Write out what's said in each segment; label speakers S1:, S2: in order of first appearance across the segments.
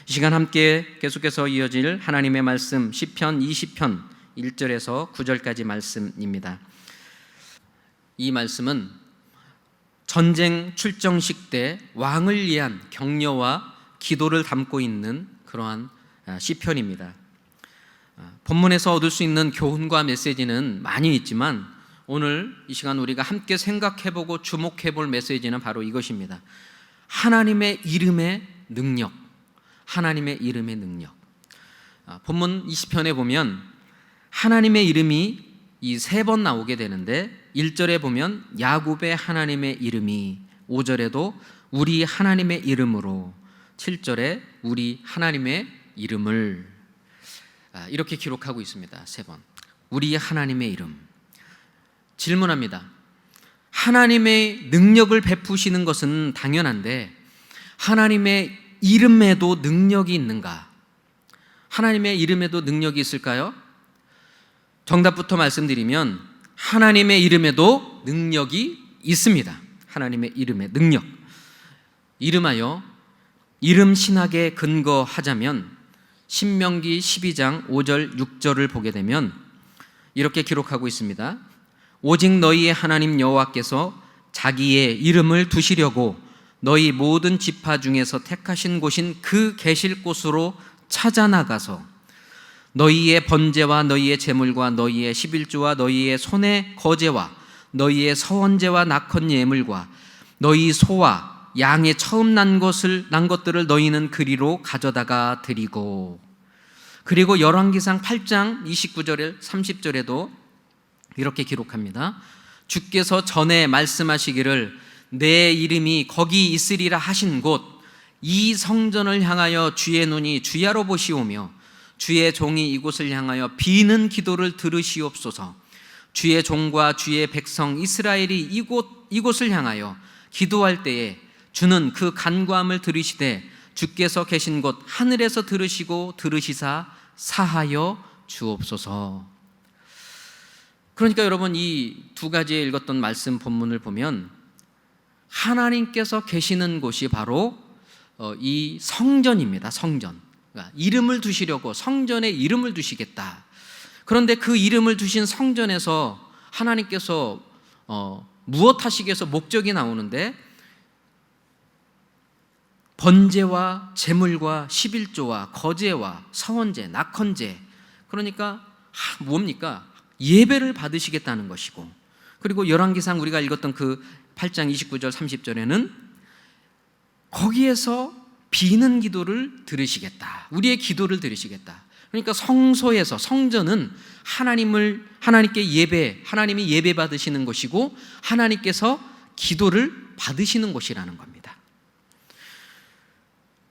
S1: 이 시간 함께 계속해서 이어질 하나님의 말씀 시편 20편 1절에서 9절까지 말씀입니다. 이 말씀은 전쟁 출정식 때 왕을 위한 격려와 기도를 담고 있는 그러한 시편입니다. 본문에서 얻을 수 있는 교훈과 메시지는 많이 있지만 오늘 이 시간 우리가 함께 생각해보고 주목해볼 메시지는 바로 이것입니다. 하나님의 이름의 능력, 하나님의 이름의 능력. 본문 20편에 보면 하나님의 이름이 이 3번 나오게 되는데 1절에 보면 야곱의 하나님의 이름이, 5절에도 우리 하나님의 이름으로, 7절에 우리 하나님의 이름을, 이렇게 기록하고 있습니다. 3번 우리 하나님의 이름. 질문합니다. 하나님의 능력을 베푸시는 것은 당연한데 하나님의 이름에도 능력이 있는가? 하나님의 이름에도 능력이 있을까요? 정답부터 말씀드리면 하나님의 이름에도 능력이 있습니다. 하나님의 이름의 능력. 이름하여 이름 신학에 근거하자면 신명기 12장 5절 6절을 보게 되면 이렇게 기록하고 있습니다. 오직 너희의 하나님 여호와께서 자기의 이름을 두시려고 너희 모든 지파 중에서 택하신 곳인 그 계실 곳으로 찾아나가서 너희의 번제와 너희의 제물과 너희의 11조와 너희의 손의 거제와 너희의 서원제와 낙헌 예물과 너희 소와 양의 처음 난 것들을 너희는 그리로 가져다가 드리고, 그리고 열왕기상 8장 29절 30절에도 이렇게 기록합니다. 주께서 전에 말씀하시기를 내 이름이 거기 있으리라 하신 곳 이 성전을 향하여 주의 눈이 주야로 보시오며 주의 종이 이곳을 향하여 비는 기도를 들으시옵소서. 주의 종과 주의 백성 이스라엘이 이곳을 향하여 기도할 때에 주는 그 간구함을 들으시되 주께서 계신 곳 하늘에서 들으시고 들으시사 사하여 주옵소서. 그러니까 여러분, 이 두 가지에 읽었던 말씀 본문을 보면 하나님께서 계시는 곳이 바로 이 성전입니다. 성전. 그러니까 이름을 두시려고 성전에 이름을 두시겠다. 그런데 그 이름을 두신 성전에서 하나님께서 무엇 하시기 위해서 목적이 나오는데 번제와 제물과 11조와 거제와 서원제, 낙헌제, 그러니까 뭡니까? 예배를 받으시겠다는 것이고, 그리고 열왕기상 우리가 읽었던 그 8장 29절 30절에는 거기에서 비는 기도를 들으시겠다. 우리의 기도를 들으시겠다. 그러니까 성소에서, 성전은 하나님이 예배 받으시는 곳이고 하나님께서 기도를 받으시는 곳이라는 겁니다.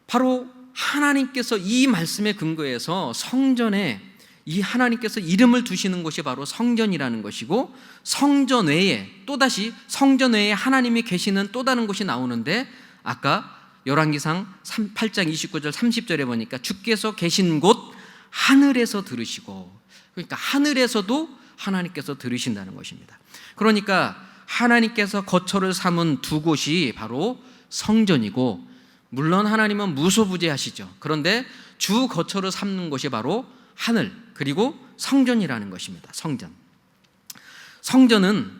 S1: 바로 하나님께서 이 말씀에 근거해서 성전에 이 하나님께서 이름을 두시는 곳이 바로 성전이라는 것이고, 성전 외에 또다시 성전 외에 하나님이 계시는 또 다른 곳이 나오는데 아까 열왕기상 8장 29절 30절에 보니까 주께서 계신 곳 하늘에서 들으시고, 그러니까 하늘에서도 하나님께서 들으신다는 것입니다. 그러니까 하나님께서 거처를 삼은 두 곳이 바로 성전이고, 물론 하나님은 무소부재하시죠. 그런데 주 거처를 삼는 곳이 바로 하늘, 그리고 성전이라는 것입니다. 성전은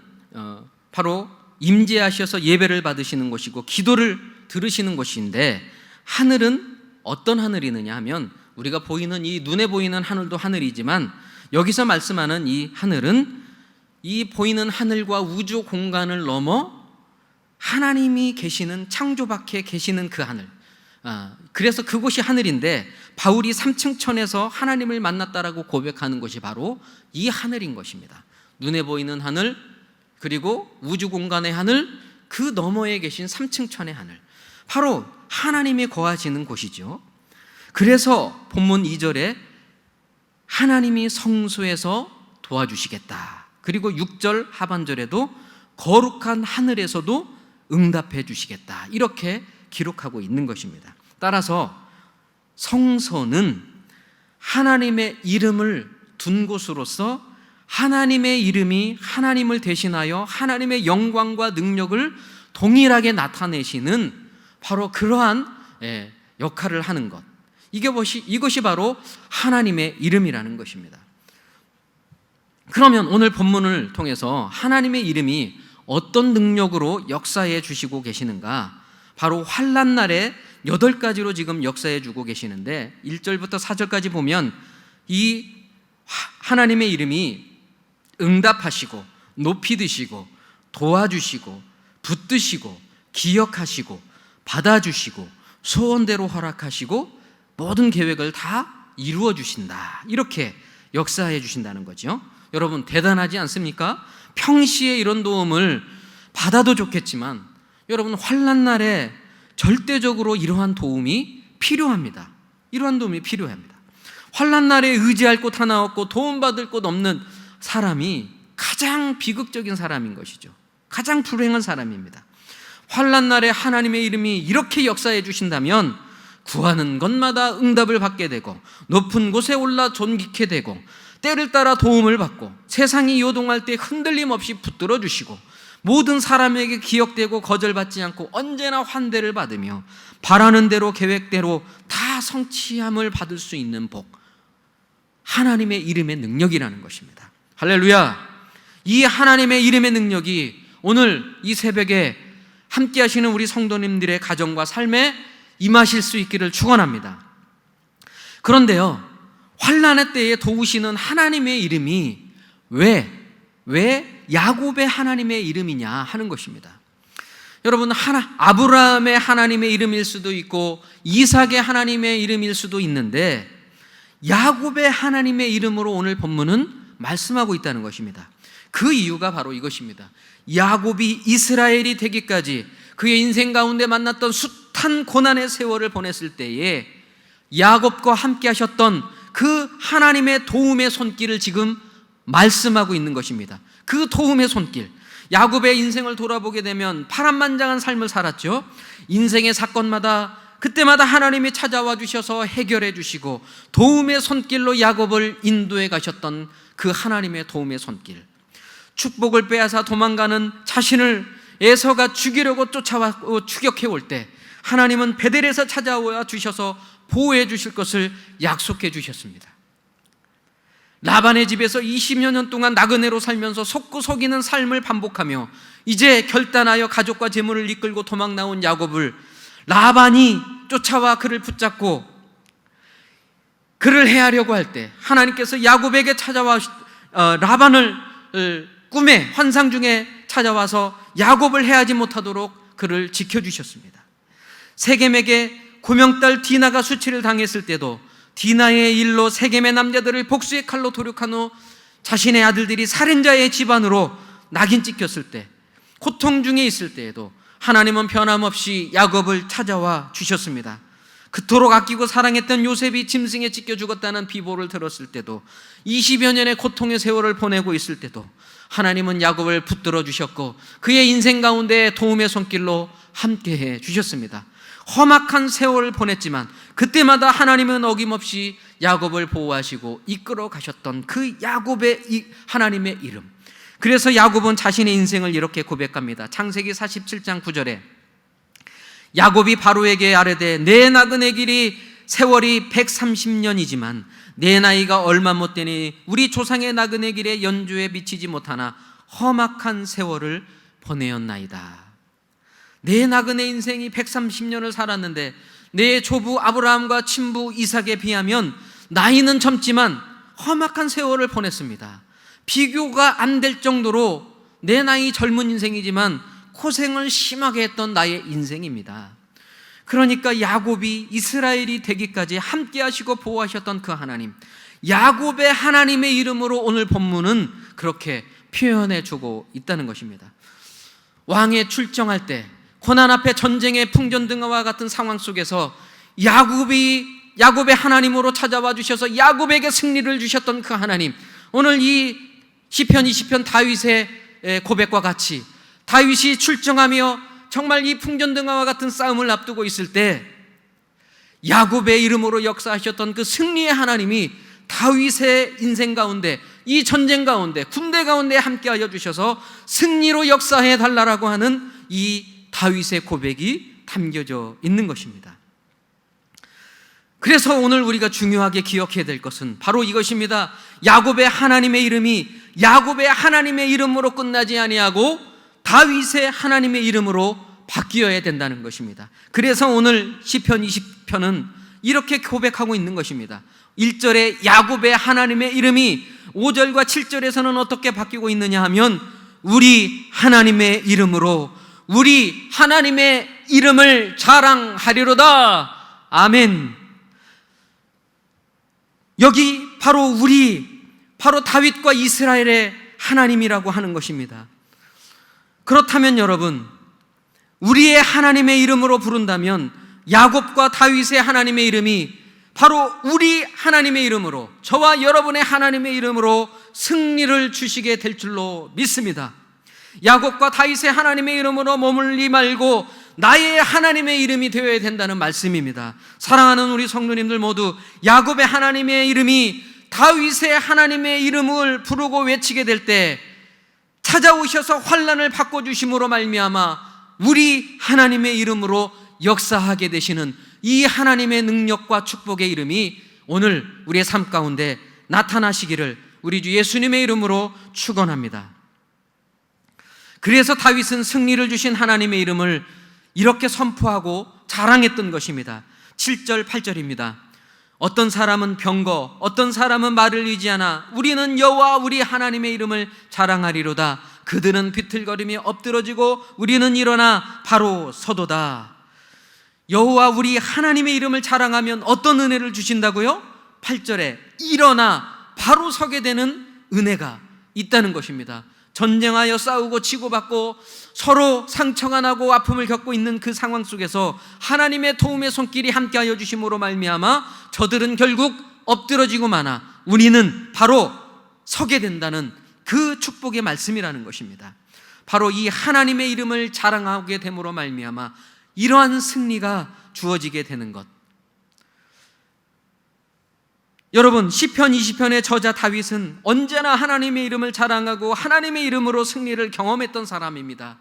S1: 바로 임재하셔서 예배를 받으시는 곳이고 기도를 들으시는 곳인데, 하늘은 어떤 하늘이느냐 하면 우리가 보이는 이 눈에 보이는 하늘도 하늘이지만 여기서 말씀하는 이 하늘은 이 보이는 하늘과 우주 공간을 넘어 하나님이 계시는 창조 밖에 계시는 그 하늘, 그래서 그곳이 하늘인데 바울이 3층 천에서 하나님을 만났다라고 고백하는 것이 바로 이 하늘인 것입니다. 눈에 보이는 하늘, 그리고 우주 공간의 하늘, 그 너머에 계신 3층 천의 하늘, 바로 하나님이 거하시는 곳이죠. 그래서 본문 2절에 하나님이 성소에서 도와주시겠다. 그리고 6절 하반절에도 거룩한 하늘에서도 응답해 주시겠다. 이렇게 기록하고 있는 것입니다. 따라서 성소는 하나님의 이름을 둔 곳으로서 하나님의 이름이 하나님을 대신하여 하나님의 영광과 능력을 동일하게 나타내시는 바로 그러한 역할을 하는 것, 이것이 바로 하나님의 이름이라는 것입니다. 그러면 오늘 본문을 통해서 하나님의 이름이 어떤 능력으로 역사해 주시고 계시는가? 바로 환난 날에 8가지로 지금 역사해 주고 계시는데 1절부터 4절까지 보면 이 하나님의 이름이 응답하시고 높이 드시고 도와주시고 붙드시고 기억하시고 받아주시고 소원대로 허락하시고 모든 계획을 다 이루어 주신다, 이렇게 역사해 주신다는 거죠. 여러분 대단하지 않습니까? 평시에 이런 도움을 받아도 좋겠지만 여러분 환난 날에 절대적으로 이러한 도움이 필요합니다. 이러한 도움이 필요합니다. 환난 날에 의지할 곳 하나 없고 도움받을 곳 없는 사람이 가장 비극적인 사람인 것이죠. 가장 불행한 사람입니다. 환난 날에 하나님의 이름이 이렇게 역사해 주신다면 구하는 것마다 응답을 받게 되고 높은 곳에 올라 존귀케 되고 때를 따라 도움을 받고 세상이 요동할 때 흔들림 없이 붙들어 주시고 모든 사람에게 기억되고 거절받지 않고 언제나 환대를 받으며 바라는 대로 계획대로 다 성취함을 받을 수 있는 복, 하나님의 이름의 능력이라는 것입니다. 할렐루야. 이 하나님의 이름의 능력이 오늘 이 새벽에 함께 하시는 우리 성도님들의 가정과 삶에 임하실 수 있기를 축원합니다. 그런데요, 환난의 때에 도우시는 하나님의 이름이 왜 야곱의 하나님의 이름이냐 하는 것입니다. 여러분, 아브라함의 하나님의 이름일 수도 있고 이삭의 하나님의 이름일 수도 있는데 야곱의 하나님의 이름으로 오늘 본문은 말씀하고 있다는 것입니다. 그 이유가 바로 이것입니다. 야곱이 이스라엘이 되기까지 그의 인생 가운데 만났던 숱한 고난의 세월을 보냈을 때에 야곱과 함께 하셨던 그 하나님의 도움의 손길을 지금 말씀하고 있는 것입니다. 그 도움의 손길, 야곱의 인생을 돌아보게 되면 파란만장한 삶을 살았죠. 인생의 사건마다 그때마다 하나님이 찾아와 주셔서 해결해 주시고 도움의 손길로 야곱을 인도해 가셨던 그 하나님의 도움의 손길, 축복을 빼앗아 도망가는 자신을 에서가 죽이려고 쫓아와 추격해 올 때 하나님은 베델에서 찾아와 주셔서 보호해 주실 것을 약속해 주셨습니다. 라반의 집에서 20여 년 동안 나그네로 살면서 속고 속이는 삶을 반복하며 이제 결단하여 가족과 재물을 이끌고 도망 나온 야곱을 라반이 쫓아와 그를 붙잡고 그를 해하려고 할 때 하나님께서 야곱에게 찾아와 라반을 꿈에 환상 중에 찾아와서 야곱을 해하지 못하도록 그를 지켜주셨습니다. 세겜에게 고명딸 디나가 수치를 당했을 때도 디나의 일로 세겜의 남자들을 복수의 칼로 도륙한 후 자신의 아들들이 살인자의 집안으로 낙인 찍혔을 때, 고통 중에 있을 때에도 하나님은 변함없이 야곱을 찾아와 주셨습니다. 그토록 아끼고 사랑했던 요셉이 짐승에 찢겨 죽었다는 비보를 들었을 때도, 20여 년의 고통의 세월을 보내고 있을 때도 하나님은 야곱을 붙들어 주셨고 그의 인생 가운데 도움의 손길로 함께해 주셨습니다. 험악한 세월을 보냈지만 그때마다 하나님은 어김없이 야곱을 보호하시고 이끌어 가셨던 그 야곱의 하나님의 이름. 그래서 야곱은 자신의 인생을 이렇게 고백합니다. 창세기 47장 9절에 야곱이 바로에게 아뢰되 내 나그네 길이 세월이 130년이지만 내 나이가 얼마 못 되니 우리 조상의 나그네 길에 연주에 미치지 못하나 험악한 세월을 보내었나이다. 내 나그네 인생이 130년을 살았는데 내 조부 아브라함과 친부 이삭에 비하면 나이는 젊지만 험악한 세월을 보냈습니다. 비교가 안 될 정도로 내 나이 젊은 인생이지만 고생을 심하게 했던 나의 인생입니다. 그러니까 야곱이 이스라엘이 되기까지 함께 하시고 보호하셨던 그 하나님, 야곱의 하나님의 이름으로 오늘 본문은 그렇게 표현해 주고 있다는 것입니다. 왕에 출정할 때 고난 앞에 전쟁의 풍전등화와 같은 상황 속에서 야곱의 하나님으로 찾아와 주셔서 야곱에게 승리를 주셨던 그 하나님, 오늘 이 시편 20편 다윗의 고백과 같이 다윗이 출정하며 정말 이 풍전등화와 같은 싸움을 앞두고 있을 때 야곱의 이름으로 역사하셨던 그 승리의 하나님이 다윗의 인생 가운데, 이 전쟁 가운데, 군대 가운데 함께하여 주셔서 승리로 역사해 달라라고 하는 이 다윗의 고백이 담겨져 있는 것입니다. 그래서 오늘 우리가 중요하게 기억해야 될 것은 바로 이것입니다. 야곱의 하나님의 이름이 야곱의 하나님의 이름으로 끝나지 아니하고 다윗의 하나님의 이름으로 바뀌어야 된다는 것입니다. 그래서 오늘 시편 20편은 이렇게 고백하고 있는 것입니다. 1절에 야곱의 하나님의 이름이 5절과 7절에서는 어떻게 바뀌고 있느냐 하면 우리 하나님의 이름으로 우리 하나님의 이름을 자랑하리로다. 아멘. 여기 바로 다윗과 이스라엘의 하나님이라고 하는 것입니다. 그렇다면 여러분, 우리의 하나님의 이름으로 부른다면 야곱과 다윗의 하나님의 이름이 바로 우리 하나님의 이름으로, 저와 여러분의 하나님의 이름으로 승리를 주시게 될 줄로 믿습니다. 야곱과 다윗의 하나님의 이름으로 머물리 말고 나의 하나님의 이름이 되어야 된다는 말씀입니다. 사랑하는 우리 성도님들 모두 야곱의 하나님의 이름이 다윗의 하나님의 이름을 부르고 외치게 될 때 찾아오셔서 환난을 바꿔주심으로 말미암아 우리 하나님의 이름으로 역사하게 되시는 이 하나님의 능력과 축복의 이름이 오늘 우리의 삶 가운데 나타나시기를 우리 주 예수님의 이름으로 축원합니다. 그래서 다윗은 승리를 주신 하나님의 이름을 이렇게 선포하고 자랑했던 것입니다. 7절 8절입니다. 어떤 사람은 병거, 어떤 사람은 말을 의지하나 우리는 여호와 우리 하나님의 이름을 자랑하리로다. 그들은 비틀거리며 엎드러지고 우리는 일어나 바로 서도다. 여호와 우리 하나님의 이름을 자랑하면 어떤 은혜를 주신다고요? 8절에 일어나 바로 서게 되는 은혜가 있다는 것입니다. 전쟁하여 싸우고 치고받고 서로 상처가 나고 아픔을 겪고 있는 그 상황 속에서 하나님의 도움의 손길이 함께하여 주심으로 말미암아 저들은 결국 엎드러지고 마나 우리는 바로 서게 된다는 그 축복의 말씀이라는 것입니다. 바로 이 하나님의 이름을 자랑하게 됨으로 말미암아 이러한 승리가 주어지게 되는 것. 여러분, 시편 20편의 저자 다윗은 언제나 하나님의 이름을 자랑하고 하나님의 이름으로 승리를 경험했던 사람입니다.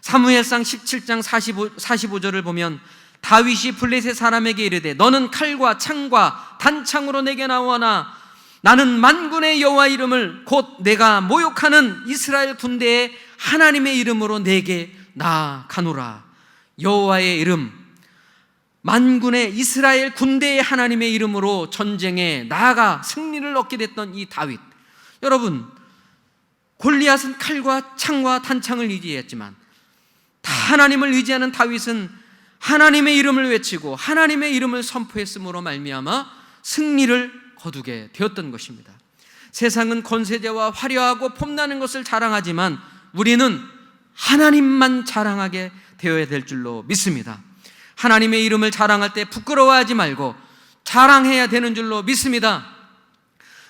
S1: 사무엘상 17장 45절을 보면 다윗이 블레셋 사람에게 이르되 너는 칼과 창과 단창으로 내게 나오나 나는 만군의 여호와 이름을 곧 내가 모욕하는 이스라엘 군대의 하나님의 이름으로 내게 나아가노라. 여호와의 이름, 만군의 이스라엘 군대의 하나님의 이름으로 전쟁에 나아가 승리를 얻게 됐던 이 다윗. 여러분, 골리앗은 칼과 창과 단창을 의지했지만 하나님을 의지하는 다윗은 하나님의 이름을 외치고 하나님의 이름을 선포했으므로 말미암아 승리를 거두게 되었던 것입니다. 세상은 권세자와 화려하고 폼나는 것을 자랑하지만 우리는 하나님만 자랑하게 되어야 될 줄로 믿습니다. 하나님의 이름을 자랑할 때 부끄러워하지 말고 자랑해야 되는 줄로 믿습니다.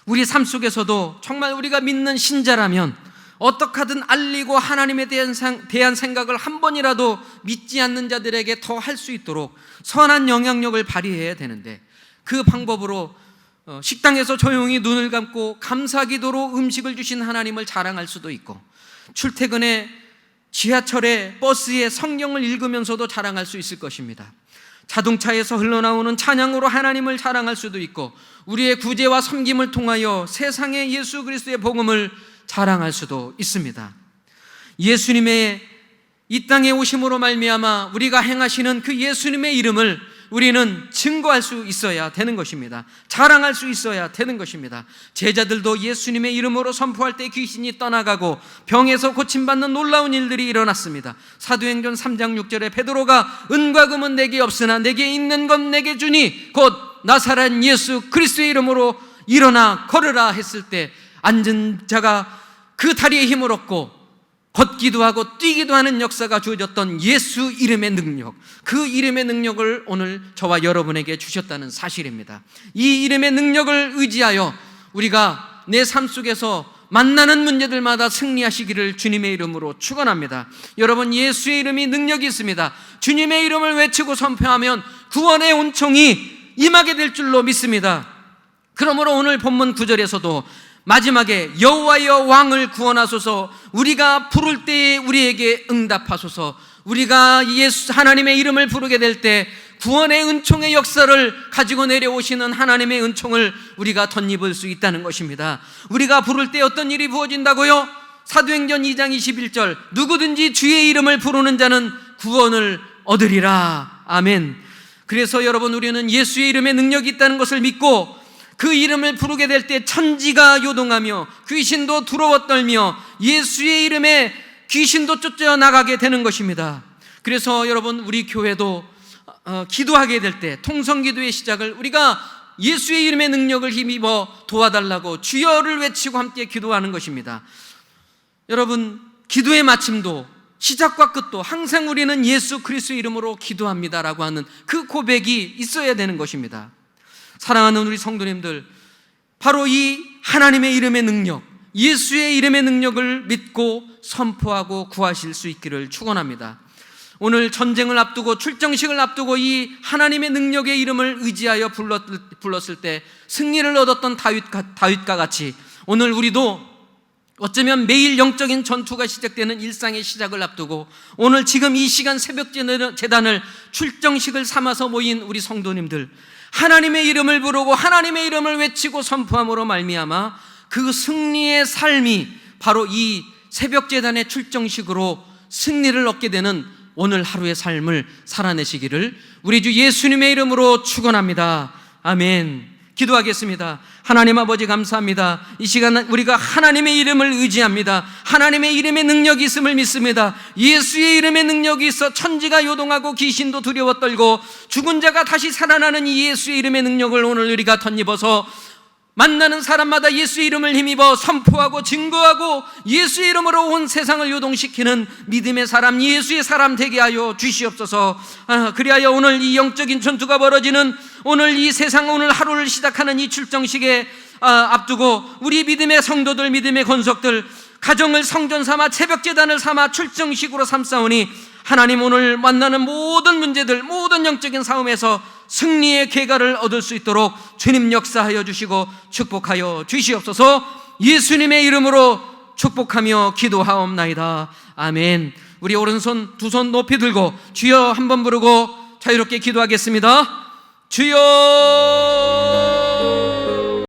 S1: 우리 삶 속에서도 정말 우리가 믿는 신자라면 어떻게 하든 알리고 하나님에 대한 생각을 한 번이라도 믿지 않는 자들에게 더 할 수 있도록 선한 영향력을 발휘해야 되는데 그 방법으로 식당에서 조용히 눈을 감고 감사기도로 음식을 주신 하나님을 자랑할 수도 있고 출퇴근에 지하철에 버스에 성경을 읽으면서도 자랑할 수 있을 것입니다. 자동차에서 흘러나오는 찬양으로 하나님을 자랑할 수도 있고 우리의 구제와 섬김을 통하여 세상에 예수 그리스도의 복음을 자랑할 수도 있습니다. 예수님의 이 땅에 오심으로 말미암아 우리가 행하시는 그 예수님의 이름을 우리는 증거할 수 있어야 되는 것입니다. 자랑할 수 있어야 되는 것입니다. 제자들도 예수님의 이름으로 선포할 때 귀신이 떠나가고 병에서 고침받는 놀라운 일들이 일어났습니다. 사도행전 3장 6절에 베드로가 은과 금은 내게 없으나 내게 있는 건 내게 주니 곧 나사렛 예수 그리스도의 이름으로 일어나 걸으라 했을 때 앉은 자가 그 다리에 힘을 얻고 걷기도 하고 뛰기도 하는 역사가 주어졌던 예수 이름의 능력, 그 이름의 능력을 오늘 저와 여러분에게 주셨다는 사실입니다. 이 이름의 능력을 의지하여 우리가 내 삶 속에서 만나는 문제들마다 승리하시기를 주님의 이름으로 축원합니다. 여러분, 예수의 이름이 능력이 있습니다. 주님의 이름을 외치고 선포하면 구원의 온총이 임하게 될 줄로 믿습니다. 그러므로 오늘 본문 9절에서도 마지막에 여호와여 왕을 구원하소서, 우리가 부를 때에 우리에게 응답하소서, 우리가 예수 하나님의 이름을 부르게 될 때 구원의 은총의 역사를 가지고 내려오시는 하나님의 은총을 우리가 덧입을 수 있다는 것입니다. 우리가 부를 때 어떤 일이 부어진다고요? 사도행전 2장 21절, 누구든지 주의 이름을 부르는 자는 구원을 얻으리라. 아멘. 그래서 여러분, 우리는 예수의 이름에 능력이 있다는 것을 믿고 그 이름을 부르게 될 때 천지가 요동하며 귀신도 두려워 떨며 예수의 이름에 귀신도 쫓겨나가게 되는 것입니다. 그래서 여러분, 우리 교회도 기도하게 될 때 통성기도의 시작을 우리가 예수의 이름의 능력을 힘입어 도와달라고 주여를 외치고 함께 기도하는 것입니다. 여러분, 기도의 마침도 시작과 끝도 항상 우리는 예수 그리스도의 이름으로 기도합니다라고 하는 그 고백이 있어야 되는 것입니다. 사랑하는 우리 성도님들, 바로 이 하나님의 이름의 능력, 예수의 이름의 능력을 믿고 선포하고 구하실 수 있기를 축원합니다. 오늘 전쟁을 앞두고 출정식을 앞두고 이 하나님의 능력의 이름을 의지하여 불렀을 때 승리를 얻었던 다윗과 같이 오늘 우리도 어쩌면 매일 영적인 전투가 시작되는 일상의 시작을 앞두고 오늘 지금 이 시간 새벽 제단을 출정식을 삼아서 모인 우리 성도님들, 하나님의 이름을 부르고 하나님의 이름을 외치고 선포함으로 말미암아 그 승리의 삶이 바로 이 새벽 제단의 출정식으로 승리를 얻게 되는 오늘 하루의 삶을 살아내시기를 우리 주 예수님의 이름으로 축원합니다. 아멘. 기도하겠습니다. 하나님 아버지, 감사합니다. 이 시간 우리가 하나님의 이름을 의지합니다. 하나님의 이름의 능력이 있음을 믿습니다. 예수의 이름의 능력이 있어 천지가 요동하고 귀신도 두려워 떨고 죽은 자가 다시 살아나는 이 예수의 이름의 능력을 오늘 우리가 덧입어서 만나는 사람마다 예수의 이름을 힘입어 선포하고 증거하고 예수의 이름으로 온 세상을 요동시키는 믿음의 사람, 예수의 사람 되게 하여 주시옵소서. 그리하여 오늘 이 영적인 전투가 벌어지는 오늘 이 세상, 오늘 하루를 시작하는 이 출정식에 앞두고 우리 믿음의 성도들, 믿음의 권속들, 가정을 성전 삼아 새벽 제단을 삼아 출정식으로 삼사오니 하나님, 오늘 만나는 모든 문제들, 모든 영적인 싸움에서 승리의 결과를 얻을 수 있도록 주님 역사하여 주시고 축복하여 주시옵소서. 예수님의 이름으로 축복하며 기도하옵나이다. 아멘. 우리 오른손 두 손 높이 들고 주여 한번 부르고 자유롭게 기도하겠습니다. 주여